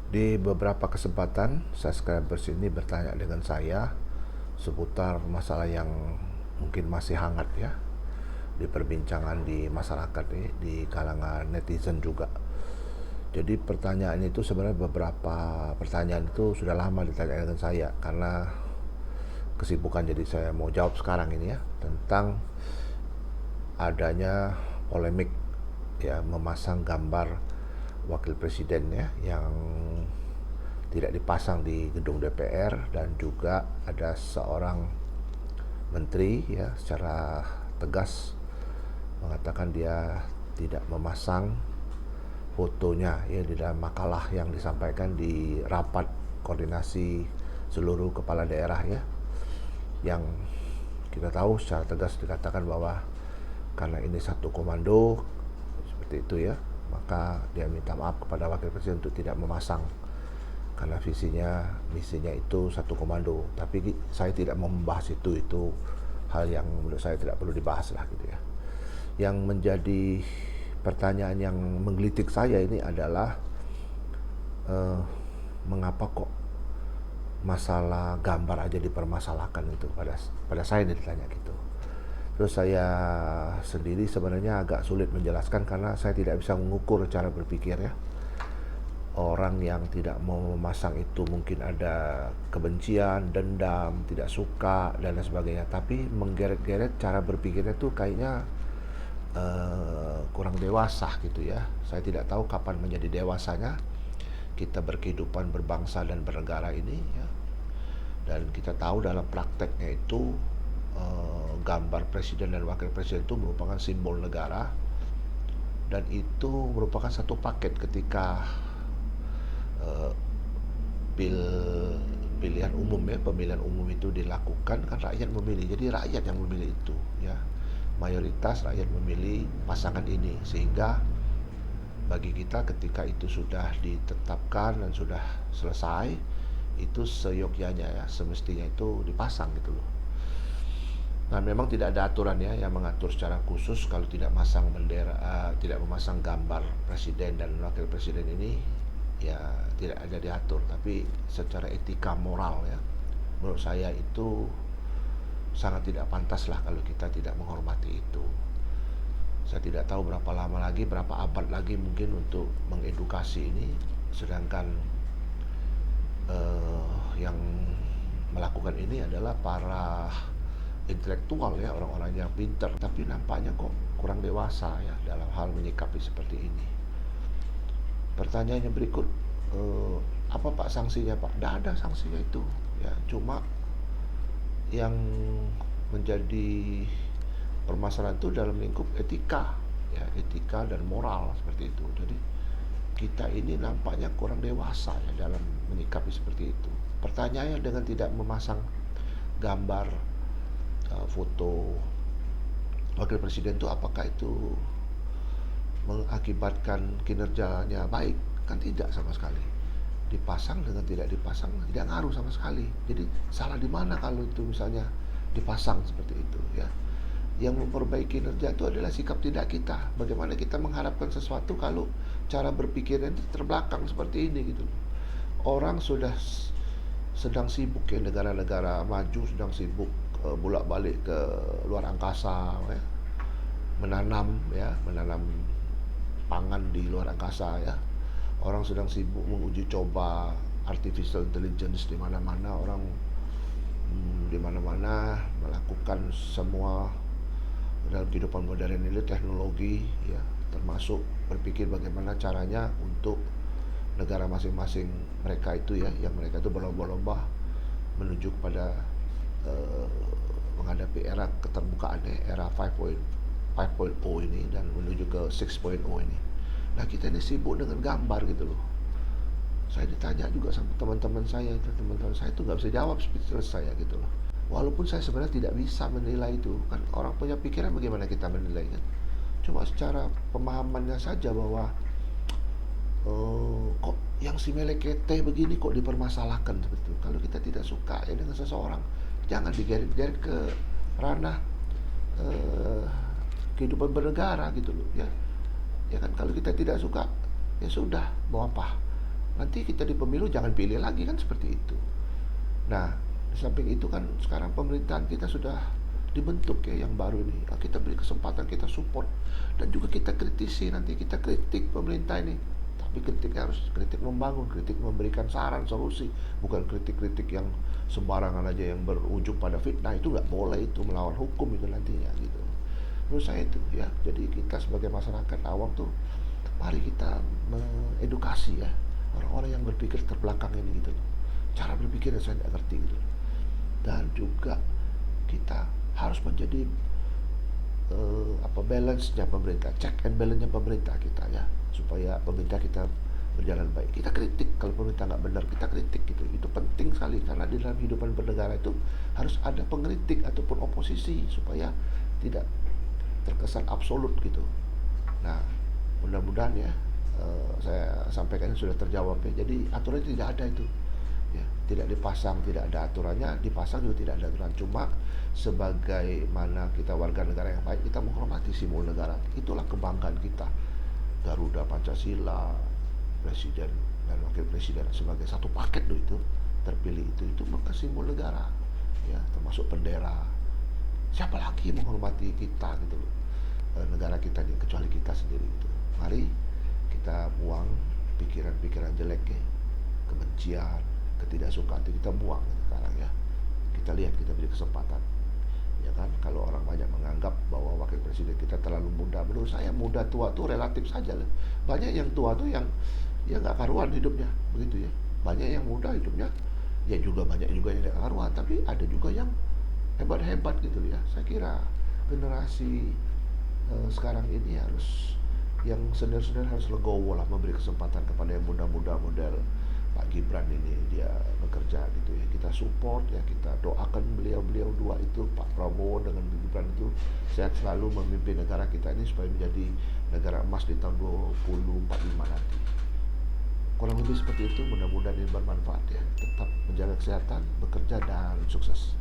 Di beberapa kesempatan, subscribers ini bertanya dengan saya seputar masalah yang mungkin masih hangat ya di perbincangan di masyarakat ini, di kalangan netizen juga. Jadi pertanyaan itu sebenarnya beberapa pertanyaan itu sudah lama ditanya dengan saya karena kesibukan, jadi saya mau jawab sekarang ini ya tentang adanya polemik ya memasang gambar wakil presiden ya yang tidak dipasang di gedung DPR, dan juga ada seorang menteri ya secara tegas mengatakan dia tidak memasang fotonya ya di dalam makalah yang disampaikan di rapat koordinasi seluruh kepala daerah ya, yang kita tahu secara tegas dikatakan bahwa karena ini satu komando seperti itu ya, maka dia minta maaf kepada wakil presiden untuk tidak memasang karena visinya misinya itu satu komando. Tapi saya tidak mau membahas itu hal yang menurut saya tidak perlu dibahas lah gitu ya. Yang menjadi pertanyaan yang menggelitik saya ini adalah eh, mengapa kok masalah gambar aja dipermasalahkan itu pada saya ditanya gitu. Terus saya sendiri sebenarnya agak sulit menjelaskan karena saya tidak bisa mengukur cara berpikir ya. Orang yang tidak mau memasang itu mungkin ada kebencian, dendam, tidak suka dan lain sebagainya. Tapi menggeret-geret cara berpikirnya tuh kayaknya kurang dewasa gitu ya. Saya tidak tahu kapan menjadi dewasanya kita berkehidupan berbangsa dan bernegara ini ya. Dan kita tahu dalam prakteknya itu gambar presiden dan wakil presiden itu merupakan simbol negara, dan itu merupakan satu paket ketika eh, pil pilihan umum ya, pemilihan umum itu dilakukan kan rakyat memilih. Jadi rakyat yang memilih itu ya. Mayoritas rakyat memilih pasangan ini, sehingga bagi kita ketika itu sudah ditetapkan dan sudah selesai, itu seyogyanya ya, semestinya itu dipasang gitu loh. Nah, memang tidak ada aturan ya yang mengatur secara khusus kalau tidak masang bendera, tidak memasang gambar presiden dan wakil presiden ini ya, tidak ada diatur. Tapi secara etika moral ya, menurut saya itu sangat tidak pantas lah kalau kita tidak menghormati itu. Saya tidak tahu berapa lama lagi, berapa abad lagi mungkin untuk mengedukasi ini, sedangkan yang melakukan ini adalah para intelektual ya, orang-orang yang pintar, tapi nampaknya kok kurang dewasa ya dalam hal menyikapi seperti ini. Pertanyaannya berikut, apa Pak sanksinya Pak? Tidak ada sanksinya itu ya, cuma yang menjadi permasalahan itu dalam lingkup etika ya, etika dan moral seperti itu. Jadi kita ini nampaknya kurang dewasa ya dalam menyikapi seperti itu. Pertanyaannya, dengan tidak memasang gambar foto wakil presiden itu, apakah itu mengakibatkan kinerjanya baik? Kan tidak sama sekali. Dipasang dengan tidak dipasang tidak ngaruh sama sekali. Jadi salah di mana kalau itu misalnya dipasang seperti itu ya. Yang memperbaiki kinerja itu adalah sikap tidak kita. Bagaimana kita mengharapkan sesuatu kalau cara berpikirnya itu terbelakang seperti ini gitu. Orang sudah sedang sibuk ya, negara-negara maju sedang sibuk bolak-balik ke luar angkasa ya, menanam pangan di luar angkasa ya. Orang sedang sibuk menguji coba artificial intelligence di mana-mana. Orang di mana-mana melakukan semua dalam kehidupan modern ini teknologi ya, termasuk berpikir bagaimana caranya untuk negara masing-masing mereka itu ya, yang mereka itu berlomba-lomba menuju kepada uh, menghadapi era keterbukaan ya, era 5.0 ini dan menuju ke 6.0 ini. Nah, kita ini sibuk dengan gambar gitu loh. Saya ditanya juga sama teman-teman saya itu nggak bisa jawab, speechless saya gitu loh. Walaupun saya sebenarnya tidak bisa menilai itu, kan orang punya pikiran, bagaimana kita menilai kan. Cuma secara pemahamannya saja bahwa kok yang si melekete begini kok dipermasalahkan seperti itu. Kalau kita tidak suka ya dengan seseorang, jangan digeret-geret ke ranah eh, kehidupan bernegara gitu loh ya. Ya kan, kalau kita tidak suka ya sudah, mau apa nanti kita di pemilu jangan pilih lagi, kan seperti itu. Nah, di samping itu kan sekarang pemerintahan kita sudah dibentuk ya yang baru ini. Nah, kita beri kesempatan, kita support, dan juga kita kritisi, nanti kita kritik pemerintah ini. Tapi kritiknya harus kritik membangun, kritik memberikan saran, solusi, bukan kritik-kritik yang sembarangan aja yang berujung pada fitnah. Itu nggak boleh, itu melawan hukum itu nantinya gitu. Menurut saya itu ya. Jadi kita sebagai masyarakat awam tuh, mari kita mengedukasi ya orang-orang yang berpikir terbelakang ini gitu loh. Cara berpikirnya saya tidak ngerti gitu loh. Dan juga kita harus menjadi balance-nya pemerintah, check and balance-nya pemerintah kita ya, supaya pemerintah kita berjalan baik. Kita kritik kalau pemerintah nggak benar, kita kritik gitu. Itu penting sekali, karena di dalam kehidupan bernegara itu harus ada pengkritik ataupun oposisi supaya tidak terkesan absolut gitu. Nah, mudah-mudahan ya saya sampaikan sudah terjawab ya. Jadi aturan tidak ada itu ya, tidak dipasang, tidak ada aturannya, dipasang juga tidak ada aturan. Cuma sebagaimana kita warga negara yang baik, kita menghormati simbol negara. Itulah kebanggaan kita. Garuda, Pancasila, presiden dan wakil presiden sebagai satu paket loh, itu terpilih, itu maka simbol negara ya, termasuk bendera. Siapa lagi yang menghormati kita gitu loh, negara kita ini, kecuali kita sendiri gitu. Mari kita buang pikiran-pikiran jelek ya, kebencian, ketidaksukaan itu kita buang sekarang ya. Kita lihat, kita beri kesempatan ya kan. Kalau orang banyak menganggap bahwa wakil presiden kita terlalu muda, menurut saya muda tua tuh relatif saja lah. Banyak yang tua tuh yang ya nggak karuan hidupnya begitu ya. Banyak yang muda hidupnya ya, juga banyak juga yang nggak karuan, tapi ada juga yang hebat-hebat gitu ya. Saya kira generasi sekarang ini harus, yang senior-senior harus legowo lah, memberi kesempatan kepada yang muda-muda model Pak Gibran ini. Dia bekerja gitu ya, kita support ya, kita doakan beliau-beliau dua itu, Pak Prabowo dengan Gibran itu sehat selalu memimpin negara kita ini supaya menjadi negara emas di tahun 2045 nanti. Kurang lebih seperti itu, mudah-mudahan ini bermanfaat ya. Tetap menjaga kesehatan, bekerja, dan sukses.